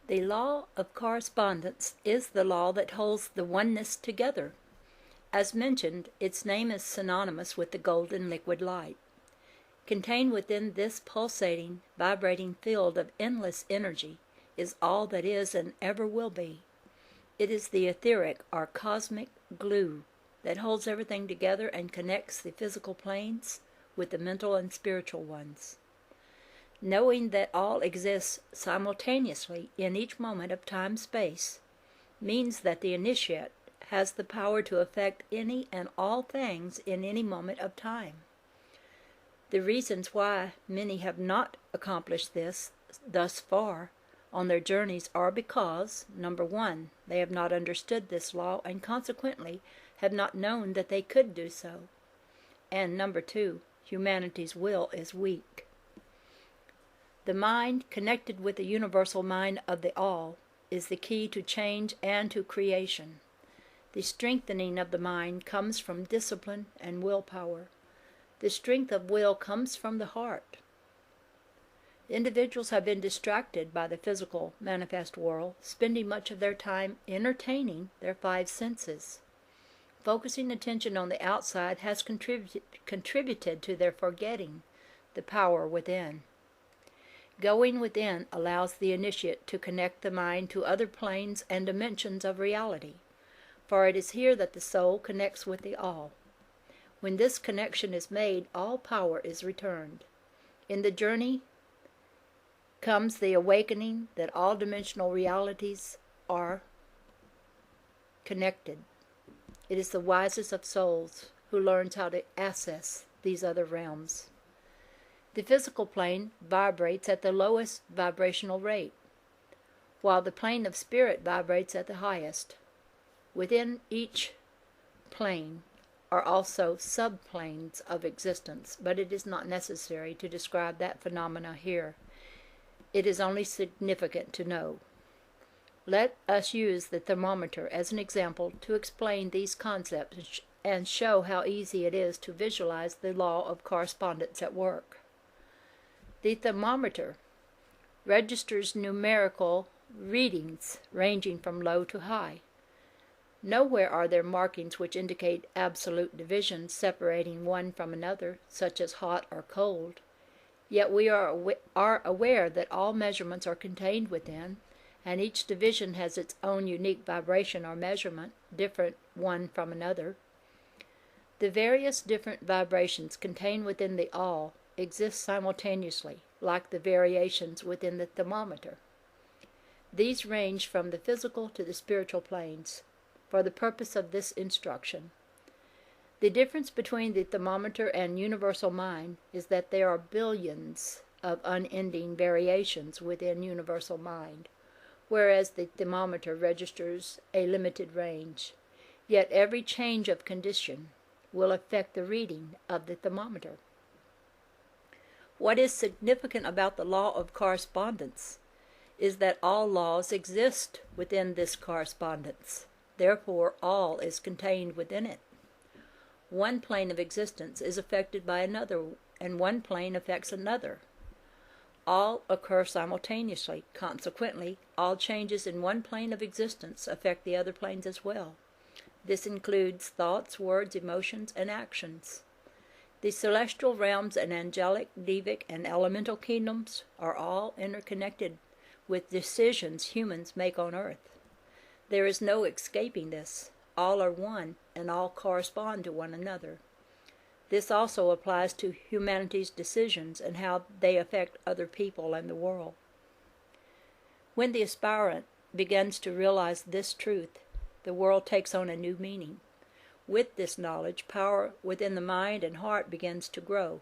The law of correspondence is the law that holds the oneness together. As mentioned, its name is synonymous with the golden liquid light. Contained within this pulsating, vibrating field of endless energy is all that is and ever will be. It is the etheric or cosmic glue that holds everything together and connects the physical planes with the mental and spiritual ones. Knowing that all exists simultaneously in each moment of time-space means that the initiate has the power to affect any and all things in any moment of time. The reasons why many have not accomplished this thus far on their journeys are because, number one, they have not understood this law and consequently have not known that they could do so, and number two, humanity's will is weak. The mind, connected with the universal mind of the all, is the key to change and to creation. The strengthening of the mind comes from discipline and willpower. The strength of will comes from the heart. Individuals have been distracted by the physical manifest world, spending much of their time entertaining their five senses. Focusing attention on the outside has contributed to their forgetting the power within. Going within allows the initiate to connect the mind to other planes and dimensions of reality, for it is here that the soul connects with the all. When this connection is made, all power is returned. In the journey comes the awakening that all dimensional realities are connected. It is the wisest of souls who learns how to access these other realms. The physical plane vibrates at the lowest vibrational rate, while the plane of spirit vibrates at the highest. Within each plane are also subplanes of existence, but it is not necessary to describe that phenomena here. It is only significant to know. Let us use the thermometer as an example to explain these concepts and show how easy it is to visualize the law of correspondence at work. The thermometer registers numerical readings ranging from low to high. Nowhere are there markings which indicate absolute division separating one from another, such as hot or cold. Yet we are aware that all measurements are contained within, and each division has its own unique vibration or measurement, different one from another. The various different vibrations contained within the all exist simultaneously, like the variations within the thermometer. These range from the physical to the spiritual planes, for the purpose of this instruction. The difference between the thermometer and universal mind is that there are billions of unending variations within universal mind, whereas the thermometer registers a limited range. Yet every change of condition will affect the reading of the thermometer. What is significant about the law of correspondence is that all laws exist within this correspondence. Therefore, all is contained within it. One plane of existence is affected by another, and one plane affects another. All occur simultaneously. Consequently, all changes in one plane of existence affect the other planes as well. This includes thoughts, words, emotions, and actions. The celestial realms and angelic, devic, and elemental kingdoms are all interconnected with decisions humans make on earth. There is no escaping this. All are one, and all correspond to one another. This also applies to humanity's decisions and how they affect other people and the world. When the aspirant begins to realize this truth, the world takes on a new meaning. With this knowledge, power within the mind and heart begins to grow.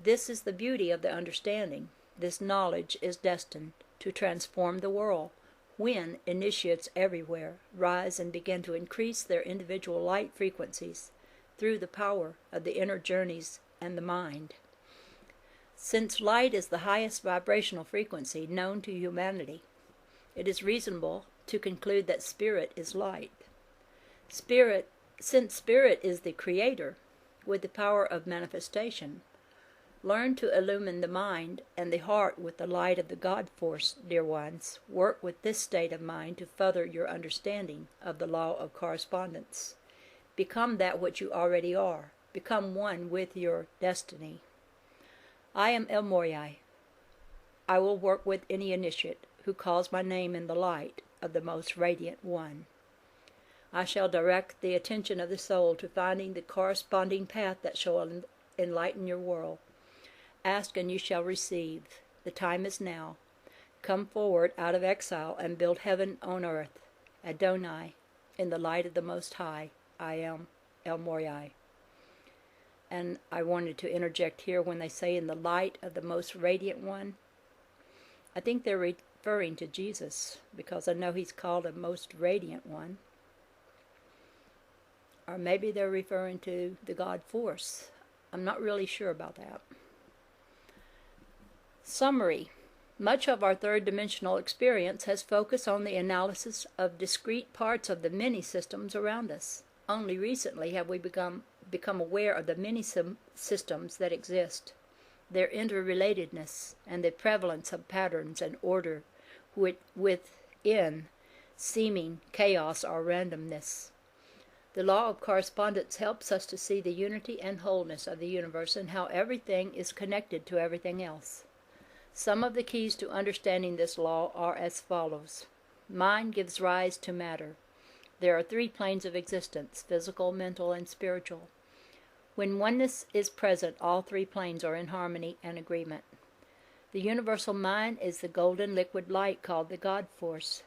This is the beauty of the understanding. This knowledge is destined to transform the world when initiates everywhere rise and begin to increase their individual light frequencies through the power of the inner journeys and the mind. Since light is the highest vibrational frequency known to humanity, it is reasonable to conclude that spirit is light. Since spirit is the creator, with the power of manifestation, Learn to illumine the mind and the heart with the light of the God force, dear ones. Work with this state of mind to further your understanding of the law of correspondence. Become that which you already are. Become one with your destiny. I am El Morya. I will work with any initiate who calls my name in the light of the most radiant one. I shall direct the attention of the soul to finding the corresponding path that shall enlighten your world. Ask and you shall receive. The time is now. Come forward out of exile and build heaven on earth. Adonai, in the light of the Most High, I am El Morya. And I wanted to interject here when they say in the light of the most radiant one. I think they're referring to Jesus, because I know he's called a most radiant one. Or maybe they're referring to the God force. I'm not really sure about that. Summary. Much of our third-dimensional experience has focused on the analysis of discrete parts of the many systems around us. Only recently have we become aware of the many systems that exist, their interrelatedness, and the prevalence of patterns and order within seeming chaos or randomness. The law of correspondence helps us to see the unity and wholeness of the universe and how everything is connected to everything else. Some of the keys to understanding this law are as follows. Mind gives rise to matter. There are 3 planes of existence, physical, mental, and spiritual. When oneness is present, all 3 planes are in harmony and agreement. The universal mind is the golden liquid light called the God force.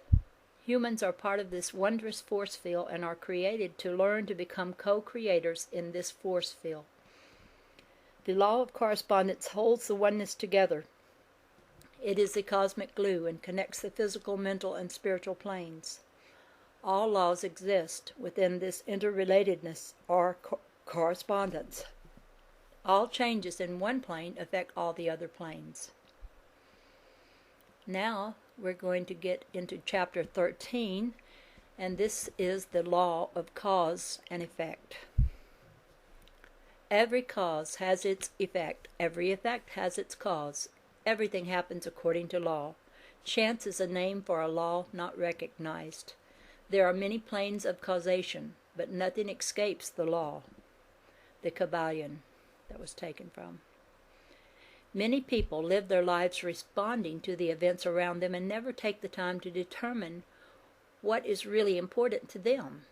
Humans are part of this wondrous force field and are created to learn to become co-creators in this force field. The law of correspondence holds the oneness together. It is the cosmic glue and connects the physical, mental, and spiritual planes. All laws exist within this interrelatedness or correspondence. All changes in one plane affect all the other planes. Now we're going to get into chapter 13, and this is the law of cause and effect. Every cause has its effect. Every effect has its cause. Everything happens according to law. Chance is a name for a law not recognized. There are many planes of causation, but nothing escapes the law. The Kabbalion that was taken from. Many people live their lives responding to the events around them and never take the time to determine what is really important to them.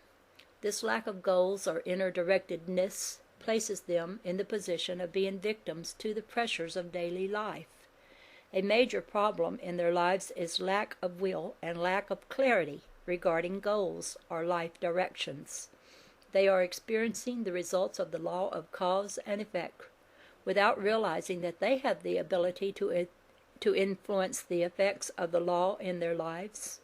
This lack of goals or inner directedness places them in the position of being victims to the pressures of daily life. A major problem in their lives is lack of will and lack of clarity regarding goals or life directions. They are experiencing the results of the law of cause and effect without realizing that they have the ability to influence the effects of the law in their lives.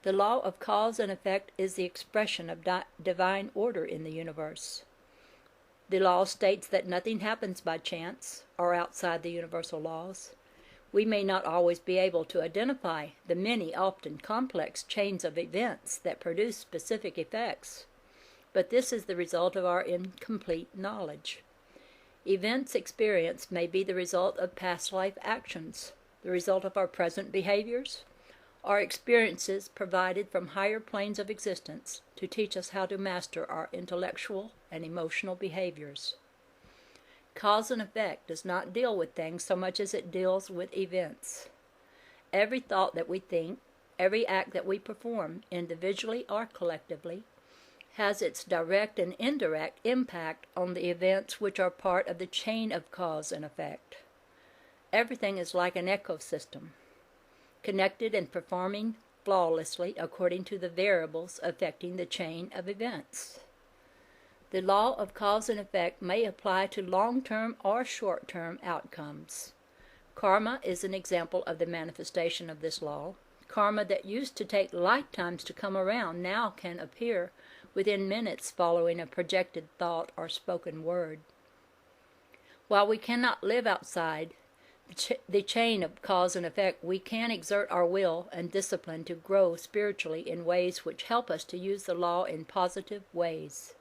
The law of cause and effect is the expression of divine order in the universe. The law states that nothing happens by chance or outside the universal laws. We may not always be able to identify the many, often complex chains of events that produce specific effects, but this is the result of our incomplete knowledge. Events experienced may be the result of past life actions, the result of our present behaviors, or experiences provided from higher planes of existence to teach us how to master our intellectual and emotional behaviors. Cause and effect does not deal with things so much as it deals with events. Every thought that we think, every act that we perform, individually or collectively, has its direct and indirect impact on the events which are part of the chain of cause and effect. Everything is like an ecosystem, connected and performing flawlessly according to the variables affecting the chain of events. The law of cause and effect may apply to long-term or short-term outcomes. Karma is an example of the manifestation of this law. Karma that used to take lifetimes to come around now can appear within minutes following a projected thought or spoken word. While we cannot live outside the chain of cause and effect, we can exert our will and discipline to grow spiritually in ways which help us to use the law in positive ways.